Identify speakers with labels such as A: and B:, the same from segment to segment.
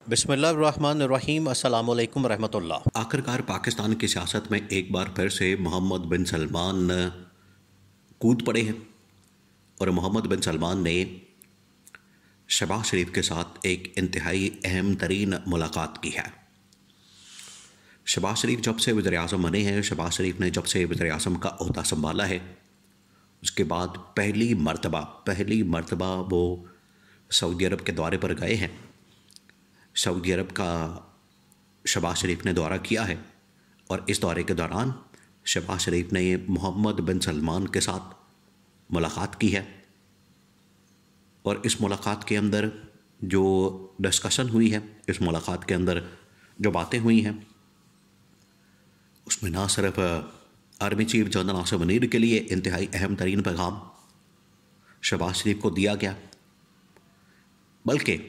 A: बिस्मिल्लाहिर्रहमानिर्रहीम अस्सलाम वालेकुम रहमतुल्लाह।
B: आखिरकार पाकिस्तान की सियासत में एक बार फिर से मोहम्मद बिन सलमान कूद पड़े हैं और मोहम्मद बिन सलमान ने शहबाज शरीफ के साथ एक इंतहाई अहम तरीन मुलाकात की है। शहबाज शरीफ जब से वज़ीर आज़म बने हैं, शहबाज शरीफ ने जब से वज़ीर आज़म का ओहदा संभाला है, उसके बाद पहली मरतबा वो सऊदी अरब के दौरे पर गए हैं। सऊदी अरब का शहबाज शरीफ ने दौरा किया है और इस दौरे के दौरान शहबाज शरीफ ने मोहम्मद बिन सलमान के साथ मुलाकात की है और इस मुलाकात के अंदर जो डिस्कशन हुई है, इस मुलाकात के अंदर जो बातें हुई हैं, उसमें ना सिर्फ army chief general Asim Munir के लिए इंतहाई अहम तरीन पैगाम शहबाज शरीफ को दिया गया, बल्कि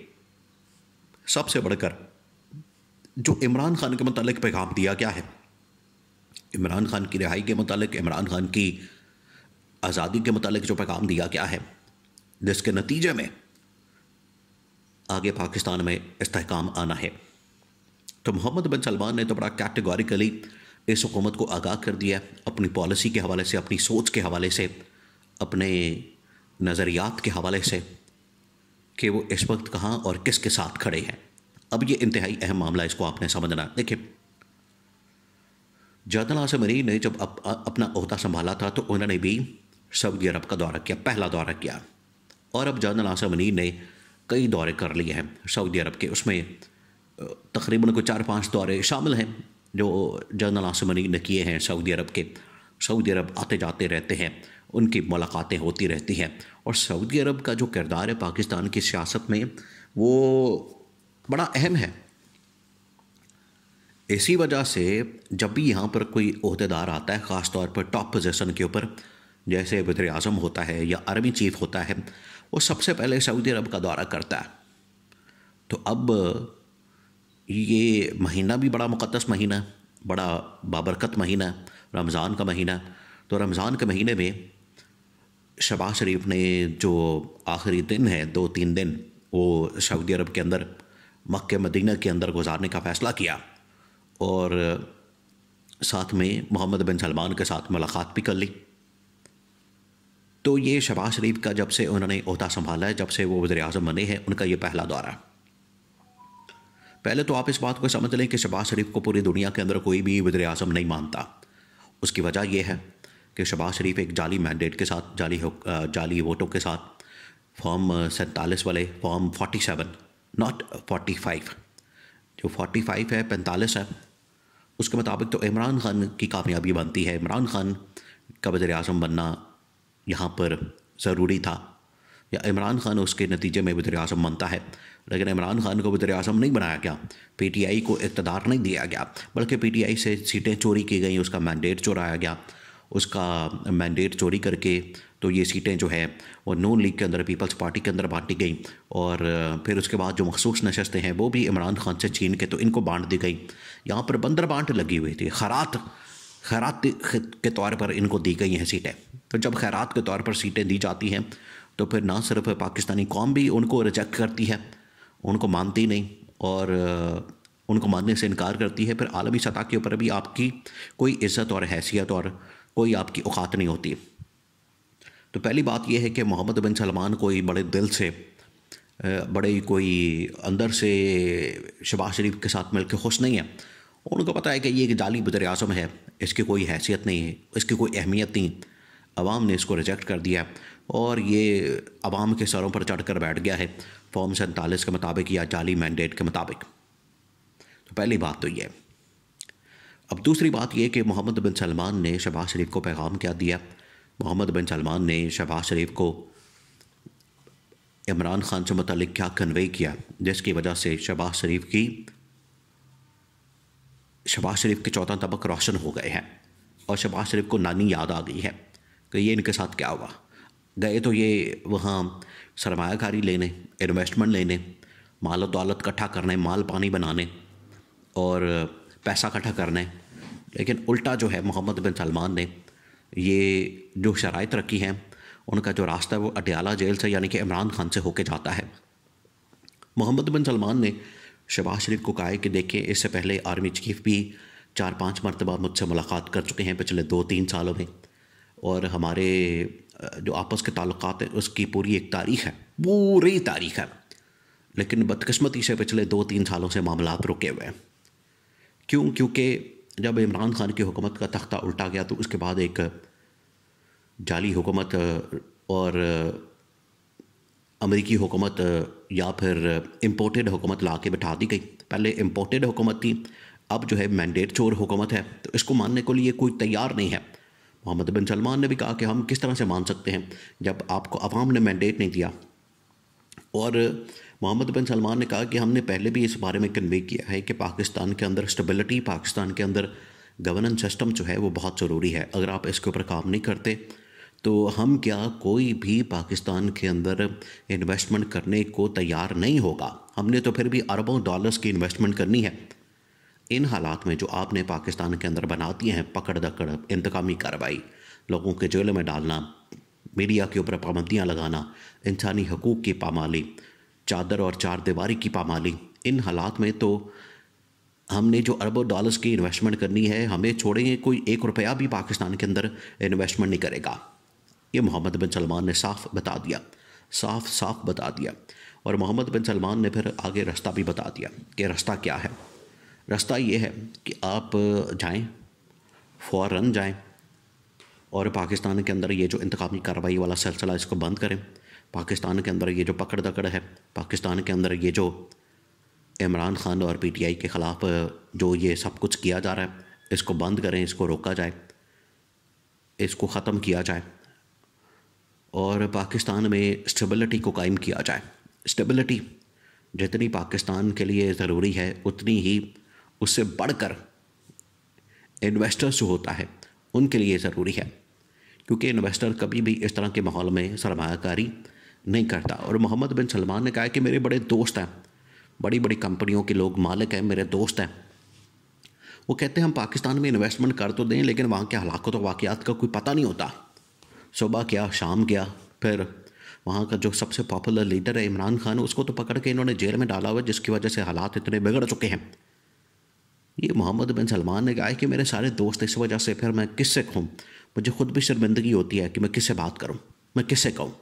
B: सबसे बढ़कर जो इमरान खान के मुतालिक पैगाम दिया गया है, इमरान खान की रिहाई के मुतालिक, इमरान खान की आज़ादी के मुतालिक जो पैगाम दिया गया है, जिसके नतीजे में आगे पाकिस्तान में इस्तेहकाम आना है। तो मोहम्मद बिन सलमान ने तो बड़ा कैटेगोरिकली इस हुकूमत को आगाह कर दिया अपनी पॉलिसी के हवाले से, अपनी सोच के हवाले से, अपने नज़रियात के हवाले से कि वो इस वक्त कहाँ और किसके साथ खड़े हैं। अब ये इंतहाई अहम मामला, इसको आपने समझना। देखिए, जनरल आसिम मुनीर ने जब अपना ओहदा संभाला था तो उन्होंने भी सऊदी अरब का दौरा किया, पहला दौरा किया, और अब जनरल आसिम मुनीर ने कई दौरे कर लिए हैं सऊदी अरब के। उसमें तकरीबन कोई 4-5 दौरे शामिल हैं जो जनरल आसिम मुनीर ने किए हैं सऊदी अरब के। सऊदी अरब आते जाते रहते हैं, उनकी मुलाकातें होती रहती हैं, और सऊदी अरब का जो किरदार है पाकिस्तान की सियासत में वो बड़ा अहम है। इसी वजह से जब भी यहाँ पर कोई ओहदेदार आता है, ख़ास तौर पर टॉप पोजीशन के ऊपर, जैसे वज़ीर आज़म होता है या आर्मी चीफ होता है, वो सबसे पहले सऊदी अरब का दौरा करता है। तो अब ये महीना भी बड़ा मुक़द्दस महीना, बड़ा बाबरकत महीना, रमज़ान का महीना। तो रमज़ान के महीने में शहबाज शरीफ ने जो आखिरी दिन है, 2-3 दिन, वो सऊदी अरब के अंदर, मक्के मदीना के अंदर गुजारने का फ़ैसला किया और साथ में मोहम्मद बिन सलमान के साथ मुलाकात भी कर ली। तो ये शहबाज शरीफ का जब से उन्होंने ओहदा संभाला है, जब से वो वज़ीर आज़म बने हैं, उनका ये पहला दौरा। पहले तो आप इस बात को समझ लें कि शहबाज शरीफ को पूरी दुनिया के अंदर कोई भी वज़ीर आज़म नहीं मानता। उसकी वजह यह है कि शहबाज शरीफ एक जाली मैंडेट के साथ, जाली वोटों के साथ, फॉर्म 47 वाले, फॉर्म 47, नॉट 45, जो 45 है, 45 है, उसके मुताबिक तो इमरान खान की कामयाबी बनती है। इमरान खान का वज़ीर आज़म बनना यहाँ पर ज़रूरी था, या इमरान खान उसके नतीजे में वज़ीर आज़म बनता है, लेकिन इमरान खान को वज़ीर आज़म नहीं बनाया गया, PTI को इक़्तिदार नहीं दिया गया, बल्कि PTI से सीटें चोरी की गई, उसका मैंडेट चुराया गया। उसका मैंडेट चोरी करके तो ये सीटें जो है वो नून लीग के अंदर, पीपल्स पार्टी के अंदर बांटी गई, और फिर उसके बाद जो मखसूस नशस्तें हैं वो भी इमरान खान से छीन के तो इनको बांट दी गई। यहाँ पर बंदर बांट लगी हुई थी, खैरात के तौर पर इनको दी गई हैं सीटें। तो जब खैरात के तौर पर सीटें दी जाती हैं तो फिर ना सिर्फ पाकिस्तानी कौम भी उनको रिजेक्ट करती है, उनको मानती नहीं, और उनको मानने से इनकार करती है, फिर आलमी सतह के ऊपर भी आपकी कोई इज़्ज़त और हैसियत और कोई आपकी औकात नहीं होती। तो पहली बात यह है कि मोहम्मद बिन सलमान कोई बड़े दिल से, बड़े कोई अंदर से शहबाज शरीफ के साथ मिलकर खुश नहीं है। उनको पता है कि ये एक जाली वज़ीर आज़म है, इसकी कोई हैसियत नहीं है, इसकी कोई अहमियत नहीं, अवाम ने इसको रिजेक्ट कर दिया और ये अवाम के सरों पर चढ़ कर बैठ गया है फॉर्म 47 के मुताबिक या जाली मैंडेट के मुताबिक। तो पहली बात तो ये। अब दूसरी बात यह कि मोहम्मद बिन सलमान ने शहबाज शरीफ को पैगाम क्या दिया। मोहम्मद बिन सलमान ने शहबाज शरीफ को इमरान खान से मुतालिक क्या कन्वे किया, जिसकी वजह से शहबाज शरीफ के 14 तबक रोशन हो गए हैं, और शहबाज शरीफ को नानी याद आ गई है कि ये इनके साथ क्या हुआ। गए तो ये वहाँ सरमायाकारी लेने, इन्वेस्टमेंट लेने, माल और दौलत इकट्ठा करने, माल पानी बनाने और पैसा इकट्ठा करने, लेकिन उल्टा जो है मोहम्मद बिन सलमान ने ये जो शराइत रखी हैं, उनका जो रास्ता है वो अटियाला जेल से, यानी कि इमरान खान से होके जाता है। मोहम्मद बिन सलमान ने शहबाज शरीफ को कहा है कि देखिए, इससे पहले आर्मी चीफ भी 4-5 मरतबा मुझसे मुलाकात कर चुके हैं पिछले 2-3 सालों में, और हमारे जो आपस के ताल्लुकात हैं उसकी पूरी एक तारीख़ है, पूरी तारीख़ है। लेकिन बदकिस्मती से पिछले 2-3 सालों से मामलात रुके हुए हैं। क्यों? क्योंकि जब इमरान खान की हुकूमत का तख्ता उल्टा गया तो उसके बाद एक जाली हुकूमत और अमेरिकी हुकूमत या फिर इम्पोर्टेड हुकूमत ला के बिठा दी गई। पहले इम्पोर्टेड हुकूमत थी, अब जो है मैंडेट चोर हुकूमत है, तो इसको मानने के लिए कोई तैयार नहीं है। मोहम्मद बिन सलमान ने भी कहा कि हम किस तरह से मान सकते हैं जब आपको अवाम ने मैंडेट नहीं दिया। और मोहम्मद बिन सलमान ने कहा कि हमने पहले भी इस बारे में कन्वे किया है कि पाकिस्तान के अंदर स्टेबिलिटी, पाकिस्तान के अंदर गवर्नेंस सिस्टम जो है वो बहुत ज़रूरी है। अगर आप इसके ऊपर काम नहीं करते तो हम क्या, कोई भी पाकिस्तान के अंदर इन्वेस्टमेंट करने को तैयार नहीं होगा। हमने तो फिर भी अरबों डॉलर्स की इन्वेस्टमेंट करनी है। इन हालात में जो आपने पाकिस्तान के अंदर बना दिए हैं, पकड़ दकड़, इंतकामी कार्रवाई, लोगों के जेल में डालना, मीडिया के ऊपर पाबंदियाँ लगाना, इंसानी हकूक़ की पामाली, चादर और चार दीवारी की पामाली, इन हालात में तो हमने जो अरबों डॉलर्स की इन्वेस्टमेंट करनी है, हमें छोड़ेंगे कोई 1 रुपया भी पाकिस्तान के अंदर इन्वेस्टमेंट नहीं करेगा। ये मोहम्मद बिन सलमान ने साफ बता दिया, साफ बता दिया। और मोहम्मद बिन सलमान ने फिर आगे रास्ता भी बता दिया कि रास्ता क्या है। रास्ता ये है कि आप जाएं, फ़ौरन जाएं और पाकिस्तान के अंदर ये जो इंतकामी कार्रवाई वाला सिलसिला इसको बंद करें। पाकिस्तान के अंदर ये जो पकड़ दकड़ है, पाकिस्तान के अंदर ये जो इमरान खान और पीटीआई के ख़िलाफ़ जो ये सब कुछ किया जा रहा है, इसको बंद करें, इसको रोका जाए, इसको ख़त्म किया जाए और पाकिस्तान में स्टेबिलिटी को कायम किया जाए। स्टेबिलिटी जितनी पाकिस्तान के लिए ज़रूरी है उतनी ही उससे बढ़कर इन्वेस्टर्स जो होता है उनके लिए ज़रूरी है, क्योंकि इन्वेस्टर कभी भी इस तरह के माहौल में सरमायाकारी नहीं करता। और मोहम्मद बिन सलमान ने कहा कि मेरे बड़े दोस्त हैं, बड़ी बड़ी कंपनियों के लोग मालिक हैं, मेरे दोस्त हैं। वो कहते हैं हम पाकिस्तान में इन्वेस्टमेंट कर तो दें लेकिन वहाँ के हालात और वाक़यात का कोई पता नहीं होता। सुबह क्या, शाम गया, फिर वहाँ का जो सबसे पॉपुलर लीडर है इमरान खान, उसको तो पकड़ के इन्होंने जेल में डाला हुआ है, जिसकी वजह से हालात इतने बिगड़ चुके हैं। ये मोहम्मद बिन सलमान ने कहा है कि मेरे सारे दोस्त, इस वजह से फिर मैं किससे कहूँ, मुझे ख़ुद भी शर्मिंदगी होती है कि मैं किससे बात करूँ, मैं किससे कहूँ।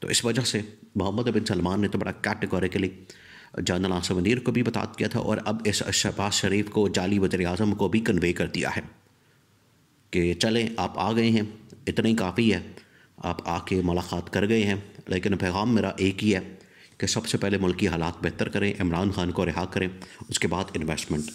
B: तो इस वजह से मोहम्मद बिन सलमान ने तो बड़ा कैटेगोरिकली जनरल आसिफ मुनीर को भी बता दिया था और अब इस शहबाज शरीफ को, जाली वज़ीर-ए-आज़म को भी कन्वे कर दिया है कि चलें, आप आ गए हैं, इतना ही काफ़ी है, आप आके मुलाकात कर गए हैं। लेकिन पैगाम मेरा एक ही है कि सबसे पहले मुल्क की हालात बेहतर करें, इमरान खान को रिहा करें, उसके बाद इन्वेस्टमेंट।